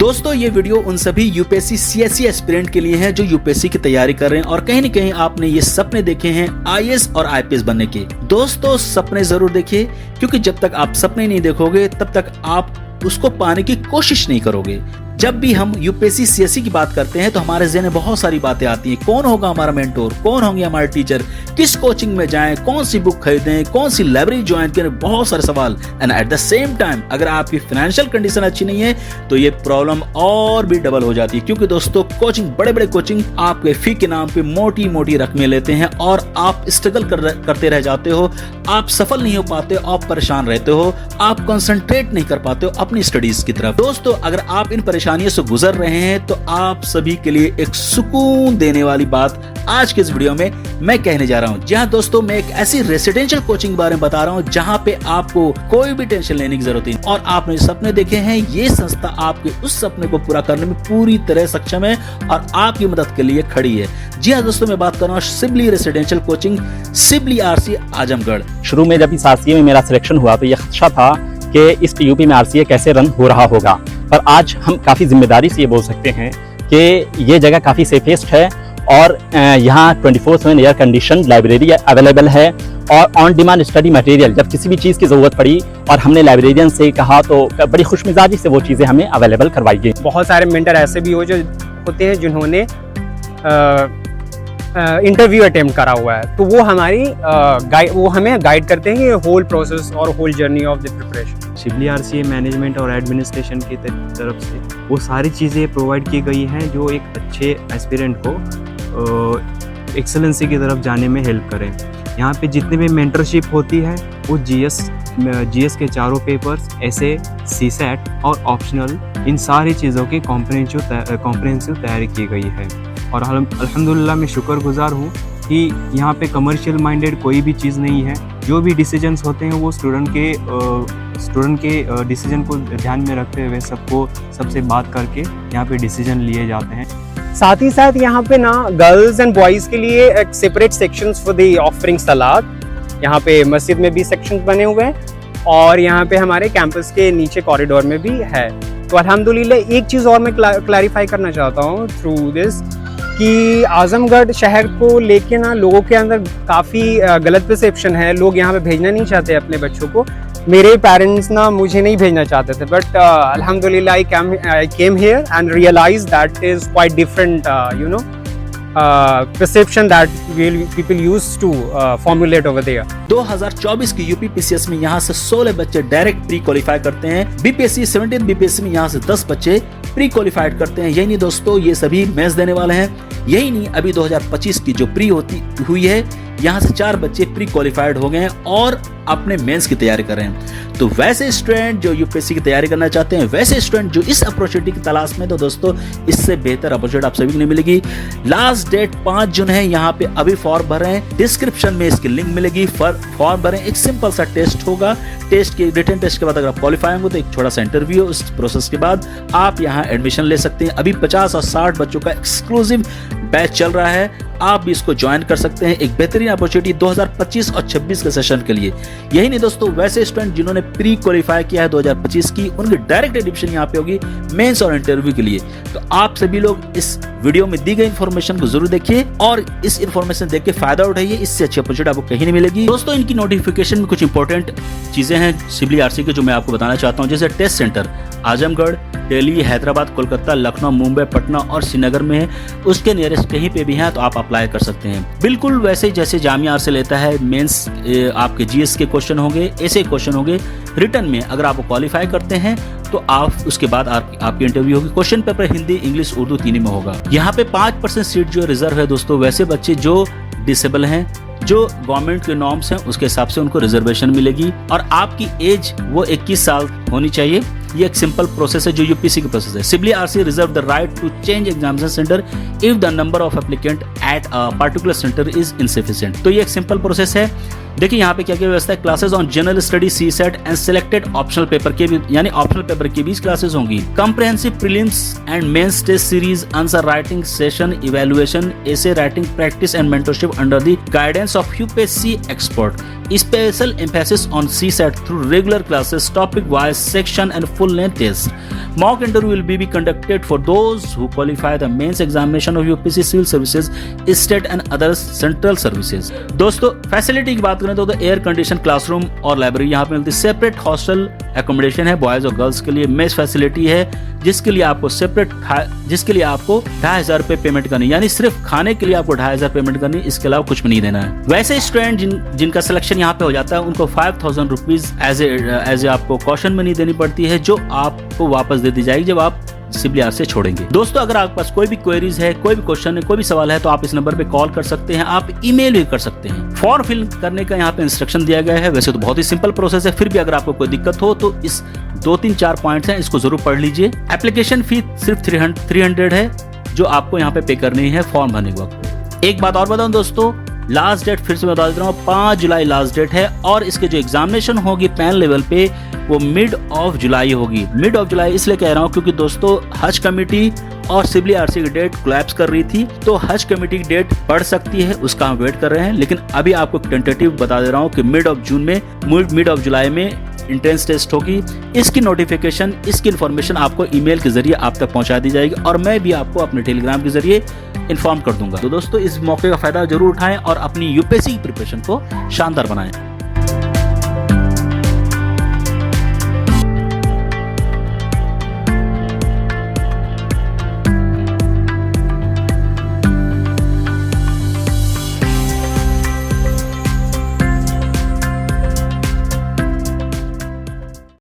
दोस्तों ये वीडियो उन सभी यूपीएससी सीएससी एस्पिरेंट के लिए है जो यूपीएससी की तैयारी कर रहे हैं और कहीं न कहीं आपने ये सपने देखे हैं आईएएस और आईपीएस बनने के। दोस्तों सपने जरूर देखिए, क्योंकि जब तक आप सपने नहीं देखोगे तब तक आप उसको पाने की कोशिश नहीं करोगे। जब भी हम यूपीएससी सीएससी की बात करते हैं तो हमारे ज़हन में बहुत सारी बातें आती हैं। कौन होगा हमारा मेंटोर, कौन होंगे हमारे टीचर, किस कोचिंग में जाएं, कौन सी बुक खरीदें, कौन सी लाइब्रेरी ज्वाइन करें, बहुत सारे सवाल। And at the same time अगर आपकी फाइनेंशियल कंडीशन अच्छी नहीं है तो ये प्रॉब्लम और भी डबल हो जाती है, क्योंकि दोस्तों कोचिंग, बड़े बड़े कोचिंग आपके फी के नाम पे मोटी मोटी रकमें लेते हैं और आप स्ट्रगल करते रह जाते हो, आप सफल नहीं हो पाते, आप परेशान रहते हो, आप कंसंट्रेट नहीं कर पाते हो अपनी स्टडीज की तरफ। दोस्तों अगर आप इन परेशानियों से गुजर रहे हैं तो आप सभी के लिए एक सुकून देने वाली बात आज के इस वीडियो में मैं कहने जा रहा हूं। जहां दोस्तों मैं एक ऐसी रेसिडेंशियल कोचिंग के बारे में बता रहा हूं जहां पे आपको कोई भी टेंशन लेने की जरूरत नहीं और आपने सपने देखे हैं, ये संस्था आपके उस सपने को पूरा करने में पूरी तरह सक्षम है और आपकी मदद के लिए खड़ी है। जी हाँ दोस्तों, मैं बात कर रहा हूँ Sibley residential coaching, Sibley RC Azamgarh. शुरू में जब इस आरसीए में मेरा सिलेक्शन हुआ तो यह खदशा था कि इस यूपी में आरसीए कैसे रन हो रहा होगा, पर आज हम काफ़ी जिम्मेदारी से ये बोल सकते हैं कि ये जगह काफ़ी सेफेस्ट है और यहाँ 24/7 एयर कंडीशन लाइब्रेरी अवेलेबल है और ऑन डिमांड स्टडी मटेरियल, जब किसी भी चीज़ की ज़रूरत पड़ी और हमने लाइब्रेरियन से कहा तो बड़ी खुशमिजाजी से वो चीज़ें हमें अवेलेबल करवाई गई। बहुत सारे मेंटर ऐसे भी हो जो होते हैं जिन्होंने इंटरव्यू अटेम्प्ट करा हुआ है, तो वो हमें गाइड करते हैं ये होल प्रोसेस और whole journey of the preparation. सिबली आरसीए मैनेजमेंट और एडमिनिस्ट्रेशन की तरफ से वो सारी चीज़ें प्रोवाइड की गई हैं जो एक अच्छे एस्पिरेंट को एक्सेलेंसी की तरफ जाने में हेल्प करें। यहाँ पे जितने भी मेंटरशिप होती है वो जीएस के चारों पेपर्स, एसए, सीसैट और ऑप्शनल, इन सारी चीज़ों की कॉम्प्रिहेंसिव तैयारी की गई है और अल्हम्दुलिल्लाह मैं शुक्रगुजार हूँ कि यहाँ पे कमर्शियल माइंडेड कोई भी चीज़ नहीं है। जो भी डिसीजंस होते हैं वो स्टूडेंट के डिसीजन को ध्यान में रखते हुए सबसे बात करके यहाँ पे डिसीजन लिए जाते हैं। साथ ही साथ यहाँ पे ना गर्ल्स एंड बॉयज़ के लिए एक separate sections for the offering सलात, यहाँ पे मस्जिद में भी सेक्शंस बने हुए हैं और यहाँ पे हमारे कैंपस के नीचे कॉरिडोर में भी है। तो अल्हम्दुलिल्लाह एक चीज़ और मैं क्लैरिफाई करना चाहता हूँ थ्रू दिस कि आजमगढ़ शहर को लेके ना लोगों के अंदर काफ़ी गलत परसेप्शन है। लोग यहाँ पे भेजना नहीं चाहते अपने बच्चों को। मेरे पेरेंट्स ना मुझे नहीं भेजना चाहते थे, बट अल्हम्दुलिल्लाह I came here and realise that is quite different perception that people used to formulate over there. 2024 की यूपी पीसीएस में यहाँ से 16 बच्चे डायरेक्ट प्री क्वालिफाई करते हैं। बीपीएससी 17 बीपीएससी में यहाँ से 10 बच्चे प्री क्वालिफाइड करते हैं। यही नहीं दोस्तों, ये सभी मेंस देने वाले हैं। यही नहीं, अभी 2025 की जो प्री हुई है यहाँ से 4 बच्चे प्री क्वालिफाइड हो गए हैं और अपने मेंस की तैयारी कर रहे हैं। तो वैसे स्टूडेंट जो यूपीएससी की तैयारी करना चाहते हैं, वैसे स्टूडेंट जो इस अपॉर्चुनिटी की तलाश में, तो दोस्तों इससे बेहतर अपॉर्चुनिटी आप सभी को नहीं मिलेगी। लास्ट डेट 5 जून है। यहाँ पे अभी फॉर्म भर रहे हैं, डिस्क्रिप्शन में इसकी लिंक मिलेगी। फॉर्म भरें, एक सिंपल सा टेस्ट होगा। टेस्ट के रिटन टेस्ट के बाद अगर आप क्वालिफाई होंगे तो एक छोटा सा इंटरव्यू, उस प्रोसेस के बाद आप यहाँ एडमिशन ले सकते हैं। अभी 50 और 60 बच्चों का एक्सक्लूसिव बैच चल रहा है, आप भी इसको ज्वाइन कर सकते हैं। एक बेहतरीन अपॉर्चुनिटी 2025 और 26 के सेशन के लिए। यही नहीं दोस्तों, वैसे स्टूडेंट जिन्होंने प्री क्वालिफाई किया है 2025 की, उनकी डायरेक्ट एडमिशन यहाँ पे होगी मेंस और इंटरव्यू के लिए। तो आप सभी लोग इस वीडियो में दी गई इन्फॉर्मेशन को जरूर देखिए और इस इन्फॉर्मेशन देख के फायदा उठाइए। इससे अच्छी अपॉर्चुनिटी आपको कहीं नहीं मिलेगी। दोस्तों इनकी नोटिफिकेशन में कुछ इंपॉर्टेंट चीजें हैं सिबली आरसी की जो मैं आपको बताना चाहता हूँ, जैसे टेस्ट सेंटर आजमगढ़, दिल्ली, हैदराबाद, कोलकाता, लखनऊ, मुंबई, पटना और श्रीनगर में है। उसके नियरेस्ट कहीं पे भी है तो आप अप्लाई कर सकते हैं। बिल्कुल वैसे जैसे जामिया आरसी लेता है, मेंस आपके जीएस के क्वेश्चन होंगे, ऐसे क्वेश्चन होंगे। रिटर्न में अगर आप क्वालिफाई करते हैं तो आप उसके बाद आपकी इंटरव्यू होगी। Question paper Hindi, English, Urdu तीनों में होगा। यहाँ पे 5% सीट जो रिजर्व है दोस्तों, वैसे बच्चे जो डिसेबल हैं, जो गवर्नमेंट के नॉर्म्स हैं उसके हिसाब से उनको रिजर्वेशन मिलेगी और आपकी एज वो 21 साल होनी चाहिए। ये एक सिंपल प्रोसेस है जो यूपीएससी की प्रोसेस है। सिबली RC reserve the right to change examination centre if the number of applicant at a particular centre is insufficient. तो ये एक सिंपल प्रोसेस है। देखिए यहाँ पे क्या क्या व्यवस्था है। Classes on general study, CSAT and selected optional paper के भी, यानी ऑप्शनल पेपर की भी क्लासेस होंगी। Comprehensive prelims and mains test series, answer writing session, evaluation, essay writing practice and mentorship under the guidance of UPSC expert. Special emphasis on CSAT through regular classes, topic-wise section and full-length test. Mock interview will be conducted for those who qualify the mains examination of UPSC Civil Services, State and other central services. दोस्तों facility की बात करें तो air condition classroom और library यहाँ पे मिलती है। सेपरेट हॉस्टल एकोमोडेशन है बॉयज और गर्ल्स के लिए। मेस फैसिलिटी है जिसके लिए आपको 2,500 रुपए पेमेंट करनी, यानी सिर्फ खाने के लिए आपको 2,500 पेमेंट करनी, इसके अलावा कुछ भी नहीं देना है। वैसे स्टूडेंट जिनका सिलेक्शन यहाँ पे हो जाता है उनको 5,000 रुपीज एज ए आपको कॉशन मनी देनी पड़ती है, जो आपको वापस दे दी जाएगी जब आप CBR से छोड़ेंगे। दोस्तों अगर आपके पास कोई भी क्वेरीज है, कोई भी क्वेश्चन है, कोई भी सवाल है तो आप इस नंबर पे कॉल कर सकते हैं, आप ईमेल भी कर सकते हैं। फॉर्म फिल करने का यहाँ पे इंस्ट्रक्शन दिया गया है। वैसे तो बहुत ही सिंपल प्रोसेस है, फिर भी अगर आपको कोई दिक्कत हो तो इस 2-3-4 पॉइंट्स हैं, इसको जरूर पढ़ लीजिए। एप्लीकेशन फीस सिर्फ 300 है जो आपको यहाँ पे करनी है फॉर्म भरने के वक्त। एक बात और बताऊं दोस्तों, लास्ट डेट फिर से बता देता हूँ, 5 जुलाई लास्ट डेट है और इसके जो एग्जामिनेशन होगी पैन लेवल पे वो मिड ऑफ जुलाई होगी। मिड ऑफ जुलाई इसलिए कह रहा हूँ क्योंकि दोस्तों हज कमेटी और CBRC की डेट कोलैप्स कर रही थी, तो हज कमेटी की डेट बढ़ सकती है, उसका हम वेट कर रहे हैं। लेकिन अभी आपको टेंटेटिव बता दे रहा हूँ कि मिड ऑफ जुलाई में एंट्रेंस टेस्ट होगी। इसकी नोटिफिकेशन, इसकी इन्फॉर्मेशन आपको ईमेल के जरिए आप तक पहुंचा दी जाएगी और मैं भी आपको अपने टेलीग्राम के जरिए इन्फॉर्म कर दूंगा। तो दोस्तों इस मौके का फायदा जरूर उठाएं और अपनी UPSC की प्रिपरेशन को शानदार बनाएं।